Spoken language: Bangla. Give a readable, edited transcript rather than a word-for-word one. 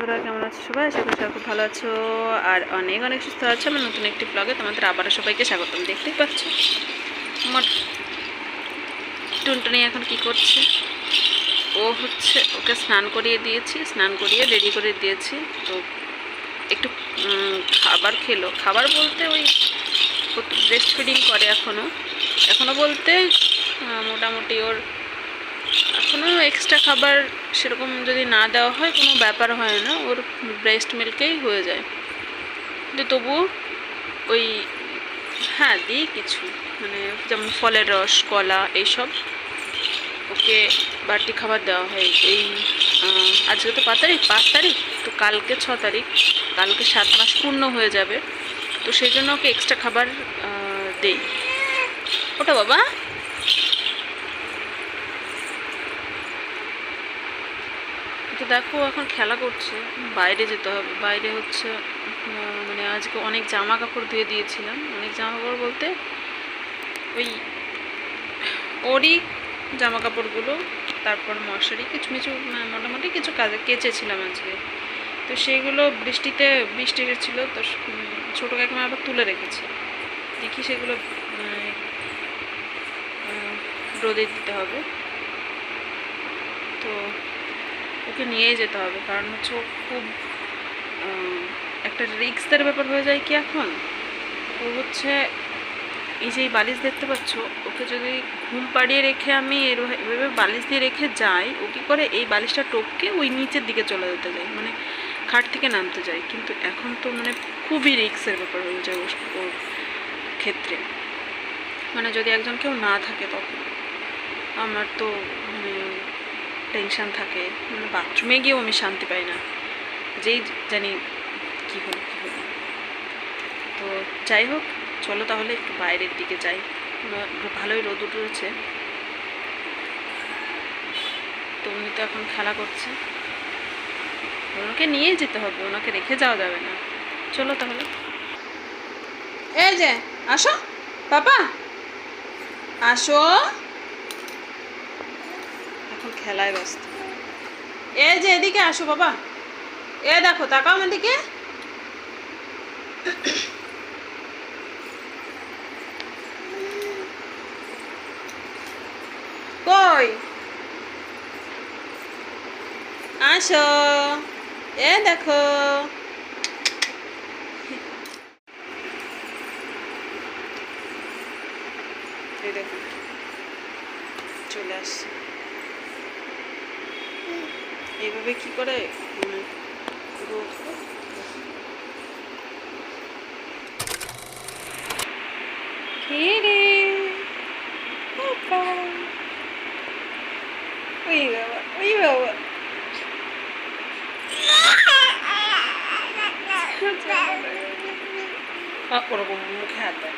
বন্ধুরা, কেমন আছো সবাই? আশা করি সবাই খুব ভালো আছো আর অনেক অনেক সুস্থ আছো। আমার নতুন একটি ব্লগে তোমাদের আবারও সবাইকে স্বাগতম। দেখতেই পাচ্ছ আমার টুনটুনি এখন কি করছে। ওকে স্নান করিয়ে দিয়েছি, স্নান করিয়ে রেডি করে দিয়েছি। তো একটু খাবার খেলো। খাবার বলতে ওই ব্রেস্ট ফিডিং করে এখনও বলতে মোটামুটি ওর এখনও এক্সট্রা খাবার সেরকম যদি না দেওয়া হয় কোনো ব্যাপার হয় না, ওর ব্রেস্ট মিল্কেই হয়ে যায়। কিন্তু তবুও ওই হ্যাঁ দিই কিছু, মানে যেমন ফলের রস, কলা, এইসব ওকে বাড়তি খাবার দেওয়া হয়। এই আজকে তো 5 তারিখ, তো কালকে 6 তারিখ, কালকে 7 মাস পূর্ণ হয়ে যাবে। তো সেই জন্য ওকে এক্সট্রা খাবার দেই। ওটা বাবা তো দেখো এখন খেলা করছে, বাইরে যেতে হবে। বাইরে হচ্ছে মানে আজকে অনেক জামা কাপড় ধুয়ে দিয়েছিলাম। অনেক জামা কাপড় বলতে ওই ওরই জামা কাপড়গুলো, তারপর মশারি কিছু কিছু মোটামুটি কিছু কাজে কেচেছিলাম আজকে। তো সেইগুলো বৃষ্টি এসেছিলো, তো ছোটো কাকিমা আবার তুলে রেখেছে। দেখি সেগুলো রোদে দিতে হবে। তো ওকে নিয়েই যেতে হবে, কারণ হচ্ছে ও খুব একটা রিস্কের ব্যাপার হয়ে যায় কি এখন। ও হচ্ছে এই যে এই বালিশ দেখতে পাচ্ছ, ওকে যদি ঘুম পাড়িয়ে রেখে আমি এভাবে বালিশ দিয়ে রেখে যাই, ও কী করে এই বালিশটা টপকে ওই নিচের দিকে চলে যেতে যায়, মানে খাট থেকে নামতে যায়। কিন্তু এখন তো মানে খুবই রিস্কের ব্যাপার হয়ে যায় ওর ক্ষেত্রে। মানে যদি একজন কেউ না থাকে তখন আমার তো মানে টেনশান থাকে, মানে বাথরুমে গিয়েও আমি শান্তি পাই না, যেই জানি কী হলো। তো যাই হোক, চলো তাহলে একটু বাইরের দিকে যাই। ভালোই রোদ উঠেছে, তো উনি তো এখন খেলা করছে। ওনাকে নিয়ে যেতে হবে, ওনাকে রেখে যাওয়া যাবে না। চলো তাহলে। এই যে আসো বাবা, আসো। এখন খেলায় ব্যস্ত। এই যে এদিকে আসো বাবা, এ দেখো তাকাও আমার দিকে। কই আসো, এ দেখো। এই দেখো চলে আসছে। এইভাবে কি করে রে বাবা, ওই বাবা, ওই বাবা। ওরকম মুখে হাত দেয়।